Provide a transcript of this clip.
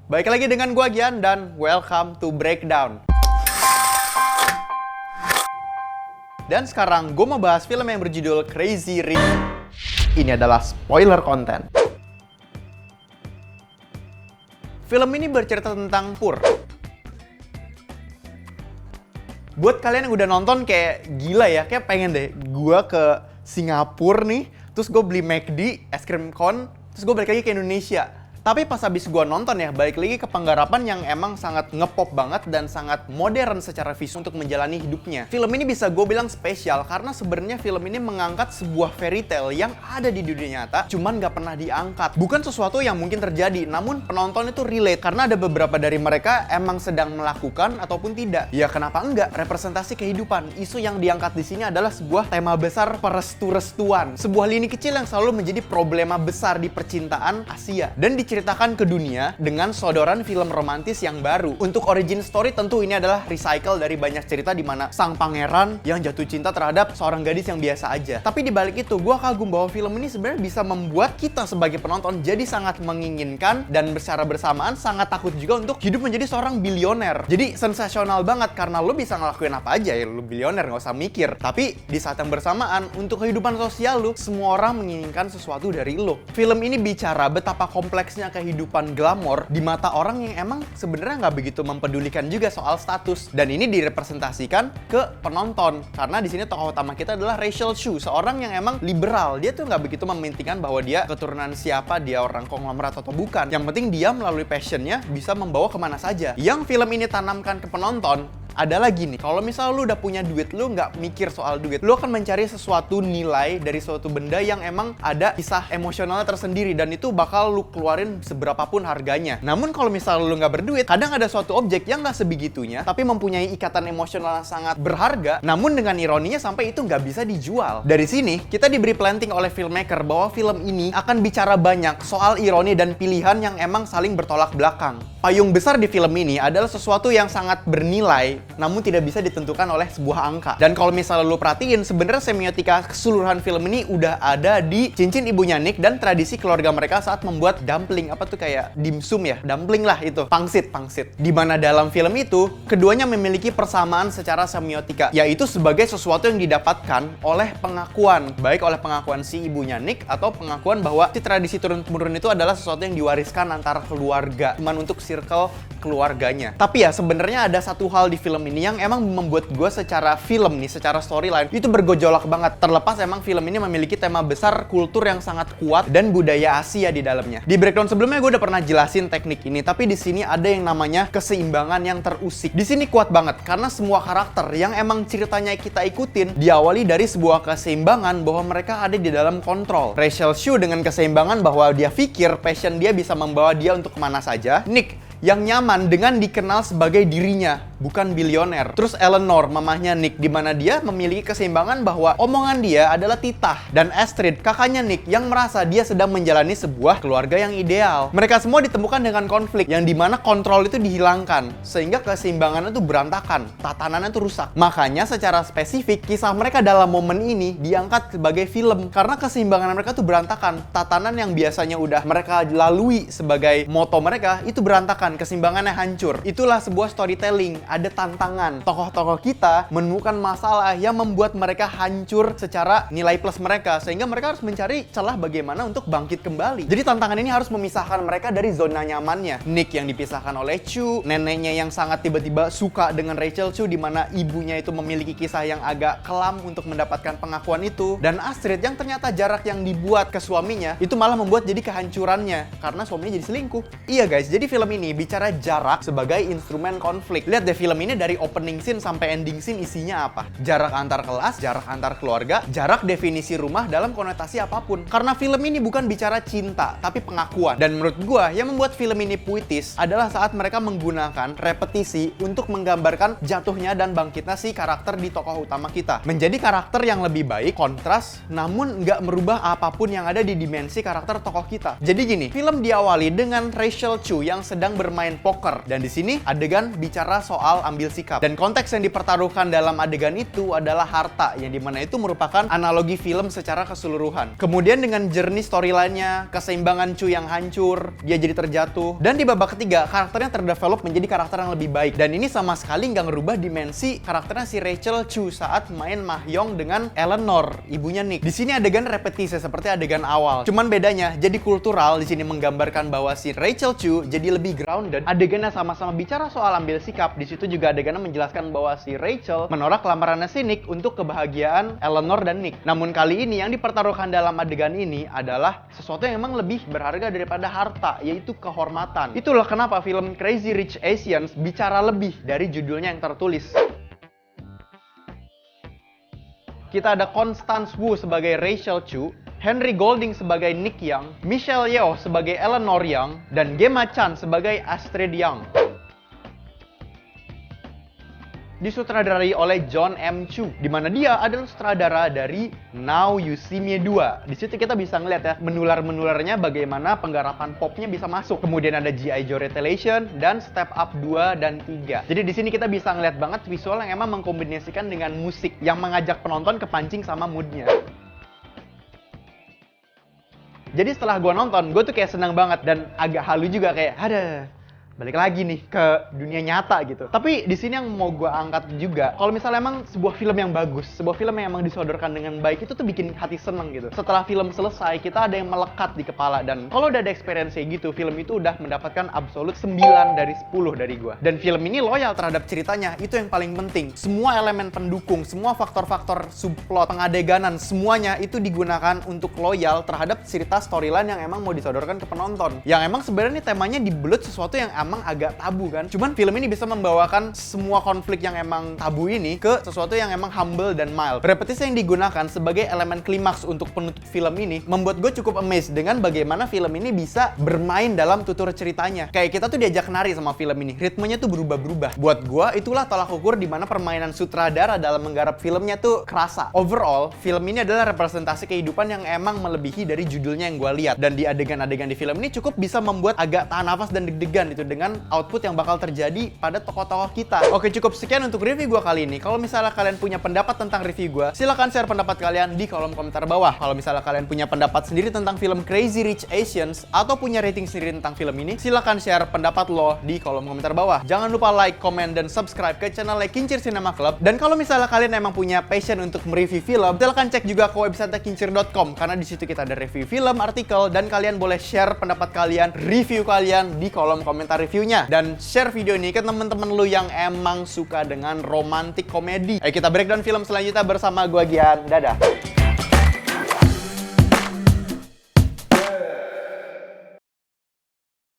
Baik lagi dengan gua Gian dan welcome to Breakdown. Dan sekarang gue mau bahas film yang berjudul Crazy Rich. Ini adalah spoiler konten. Film ini bercerita tentang Pur. Buat kalian yang udah nonton kayak gila ya, kayak pengen deh gue ke Singapura nih, terus gue beli McD, es krim cone, terus gue balik lagi ke Indonesia. Tapi pas habis gue nonton ya, balik lagi ke penggarapan yang emang sangat ngepop banget dan sangat modern secara visual untuk menjalani hidupnya. Film ini bisa gue bilang spesial karena sebenarnya film ini mengangkat sebuah fairy tale yang ada di dunia nyata, cuman gak pernah diangkat. Bukan sesuatu yang mungkin terjadi, namun penonton itu relate karena ada beberapa dari mereka emang sedang melakukan ataupun tidak. Ya kenapa enggak? Representasi kehidupan. Isu yang diangkat di sini adalah sebuah tema besar perestu-restuan. Sebuah lini kecil yang selalu menjadi problema besar di percintaan Asia. Dan diceritakan ke dunia dengan sodoran film romantis yang baru. Untuk origin story tentu ini adalah recycle dari banyak cerita di mana sang pangeran yang jatuh cinta terhadap seorang gadis yang biasa aja. Tapi di balik itu, gue kagum bahwa film ini sebenarnya bisa membuat kita sebagai penonton jadi sangat menginginkan dan secara bersamaan sangat takut juga untuk hidup menjadi seorang bilioner. Jadi sensasional banget karena lo bisa ngelakuin apa aja ya, lo bilioner nggak usah mikir. Tapi di saat yang bersamaan untuk kehidupan sosial lo, semua orang menginginkan sesuatu dari lo. Film ini bicara betapa kompleksnya kehidupan glamor di mata orang yang emang sebenarnya nggak begitu mempedulikan juga soal status, dan ini direpresentasikan ke penonton karena di sini tokoh utama kita adalah Rachel Chu, seorang yang emang liberal. Dia tuh nggak begitu mementingkan bahwa dia keturunan siapa, dia orang konglomerat atau bukan. Yang penting dia melalui passionnya bisa membawa kemana saja. Yang film ini tanamkan ke penonton adalah gini, kalau misalnya lu udah punya duit, lu nggak mikir soal duit. Lu akan mencari sesuatu nilai dari suatu benda yang emang ada kisah emosionalnya tersendiri, dan itu bakal lu keluarin seberapapun harganya. Namun kalau misalnya lu nggak berduit, kadang ada suatu objek yang nggak sebegitunya, tapi mempunyai ikatan emosional yang sangat berharga, namun dengan ironinya sampai itu nggak bisa dijual. Dari sini, kita diberi planting oleh filmmaker bahwa film ini akan bicara banyak soal ironi dan pilihan yang emang saling bertolak belakang. Payung besar di film ini adalah sesuatu yang sangat bernilai, namun tidak bisa ditentukan oleh sebuah angka. Dan kalau misalnya lu perhatiin, sebenarnya semiotika keseluruhan film ini udah ada di cincin ibunya Nick dan tradisi keluarga mereka saat membuat dumpling, apa tuh kayak dimsum ya, dumpling lah itu, pangsit. Di mana dalam film itu keduanya memiliki persamaan secara semiotika, yaitu sebagai sesuatu yang didapatkan oleh pengakuan, baik oleh pengakuan si ibunya Nick atau pengakuan bahwa si tradisi turun-temurun itu adalah sesuatu yang diwariskan antara keluarga, cuman untuk circle keluarganya. Tapi ya sebenarnya ada satu hal di film ini yang emang membuat gue secara film nih, secara storyline itu bergejolak banget. Terlepas emang film ini memiliki tema besar kultur yang sangat kuat dan budaya Asia di dalamnya. Di breakdown sebelumnya gue udah pernah jelasin teknik ini, tapi di sini ada yang namanya keseimbangan yang terusik. Di sini kuat banget karena semua karakter yang emang ceritanya kita ikutin diawali dari sebuah keseimbangan bahwa mereka ada di dalam kontrol. Rachel Chu dengan keseimbangan bahwa dia pikir passion dia bisa membawa dia untuk kemana saja. Nick yang nyaman dengan dikenal sebagai dirinya, bukan bilioner. Terus Eleanor, mamahnya Nick, di mana dia memiliki keseimbangan bahwa omongan dia adalah titah. Dan Astrid, kakaknya Nick, yang merasa dia sedang menjalani sebuah keluarga yang ideal. Mereka semua ditemukan dengan konflik, yang dimana kontrol itu dihilangkan, sehingga keseimbangannya itu berantakan, tatanannya itu rusak. Makanya secara spesifik, kisah mereka dalam momen ini diangkat sebagai film, karena keseimbangan mereka itu berantakan. Tatanan yang biasanya udah mereka lalui sebagai moto mereka, itu berantakan, keseimbangannya hancur. Itulah sebuah storytelling, ada tantangan. Tokoh-tokoh kita menemukan masalah yang membuat mereka hancur secara nilai plus mereka, sehingga mereka harus mencari celah bagaimana untuk bangkit kembali. Jadi tantangan ini harus memisahkan mereka dari zona nyamannya. Nick yang dipisahkan oleh Chu, neneknya yang sangat tiba-tiba suka dengan Rachel Chu, di mana ibunya itu memiliki kisah yang agak kelam untuk mendapatkan pengakuan itu, dan Astrid yang ternyata jarak yang dibuat ke suaminya itu malah membuat jadi kehancurannya karena suaminya jadi selingkuh. Iya guys, jadi film ini bicara jarak sebagai instrumen konflik. Lihat deh film ini dari opening scene sampai ending scene isinya apa? Jarak antar kelas, jarak antar keluarga, jarak definisi rumah dalam konotasi apapun. Karena film ini bukan bicara cinta, tapi pengakuan. Dan menurut gua, yang membuat film ini puitis adalah saat mereka menggunakan repetisi untuk menggambarkan jatuhnya dan bangkitnya si karakter di tokoh utama kita. Menjadi karakter yang lebih baik, kontras, namun nggak merubah apapun yang ada di dimensi karakter tokoh kita. Jadi gini, film diawali dengan Rachel Chu yang sedang bermain poker, dan di sini adegan bicara soal soal ambil sikap. Dan konteks yang dipertaruhkan dalam adegan itu adalah harta, yang dimana itu merupakan analogi film secara keseluruhan. Kemudian dengan jernih storyline-nya, keseimbangan Chu yang hancur, dia jadi terjatuh. Dan di babak ketiga, karakternya terdevelop menjadi karakter yang lebih baik. Dan ini sama sekali nggak ngerubah dimensi karakternya si Rachel Chu saat main Mahjong dengan Eleanor, ibunya Nick. Di sini adegan repetisi seperti adegan awal. Cuman bedanya, jadi kultural di sini menggambarkan bahwa si Rachel Chu jadi lebih grounded. Adegannya sama-sama bicara soal ambil sikap. Di situ juga adegannya menjelaskan bahwa si Rachel menolak lamarannya si Nick untuk kebahagiaan Eleanor dan Nick. Namun kali ini yang dipertaruhkan dalam adegan ini adalah sesuatu yang emang lebih berharga daripada harta, yaitu kehormatan. Itulah kenapa film Crazy Rich Asians bicara lebih dari judulnya yang tertulis. Kita ada Constance Wu sebagai Rachel Chu, Henry Golding sebagai Nick Young, Michelle Yeoh sebagai Eleanor Young, dan Gemma Chan sebagai Astrid Young. Disutradarai oleh John M. Chu, di mana dia adalah sutradara dari Now You See Me 2. Di situ kita bisa ngeliat ya, menular-menularnya bagaimana penggarapan popnya bisa masuk. Kemudian ada G.I. Joe Retaliation dan Step Up 2 dan 3. Jadi di sini kita bisa ngeliat banget visual yang emang mengkombinasikan dengan musik yang mengajak penonton kepancing sama moodnya. Jadi setelah gue nonton, gue tuh kayak senang banget dan agak halu juga kayak, ada balik lagi nih ke dunia nyata gitu. Tapi di sini yang mau gue angkat juga, kalau misalnya emang sebuah film yang bagus, sebuah film yang emang disodorkan dengan baik, itu tuh bikin hati seneng gitu. Setelah film selesai, kita ada yang melekat di kepala. Dan kalau udah ada experience kayak gitu, film itu udah mendapatkan absolut 9 dari 10 dari gue. Dan film ini loyal terhadap ceritanya, itu yang paling penting. Semua elemen pendukung, semua faktor-faktor subplot, pengadeganan, semuanya itu digunakan untuk loyal terhadap cerita storyline yang emang mau disodorkan ke penonton. Yang emang sebenarnya temanya dibelut sesuatu yang emang agak tabu kan. Cuman film ini bisa membawakan semua konflik yang emang tabu ini ke sesuatu yang emang humble dan mild. Repetisi yang digunakan sebagai elemen klimaks untuk penutup film ini membuat gue cukup amazed dengan bagaimana film ini bisa bermain dalam tutur ceritanya. Kayak kita tuh diajak nari sama film ini. Ritmenya tuh berubah-berubah. Buat gue itulah tolak ukur di mana permainan sutradara dalam menggarap filmnya tuh kerasa. Overall, film ini adalah representasi kehidupan yang emang melebihi dari judulnya yang gue lihat. Dan di adegan-adegan di film ini cukup bisa membuat agak tahan nafas dan deg-degan itu dengan output yang bakal terjadi pada tokoh-tokoh kita. Oke, cukup sekian untuk review gue kali ini. Kalau misalnya kalian punya pendapat tentang review gue, silahkan share pendapat kalian di kolom komentar bawah. Kalau misalnya kalian punya pendapat sendiri tentang film Crazy Rich Asians atau punya rating sendiri tentang film ini, silahkan share pendapat lo di kolom komentar bawah. Jangan lupa like, comment, dan subscribe ke channel Kincir Cinema Club. Dan kalau misalnya kalian emang punya passion untuk mereview film, silahkan cek juga ke website kincir.com karena di situ kita ada review film, artikel, dan kalian boleh share pendapat kalian, review kalian di kolom komentar reviewnya. Dan share video ini ke temen-temen lu yang emang suka dengan romantic komedi. Ayo kita breakdown film selanjutnya bersama gua Gian. Dadah.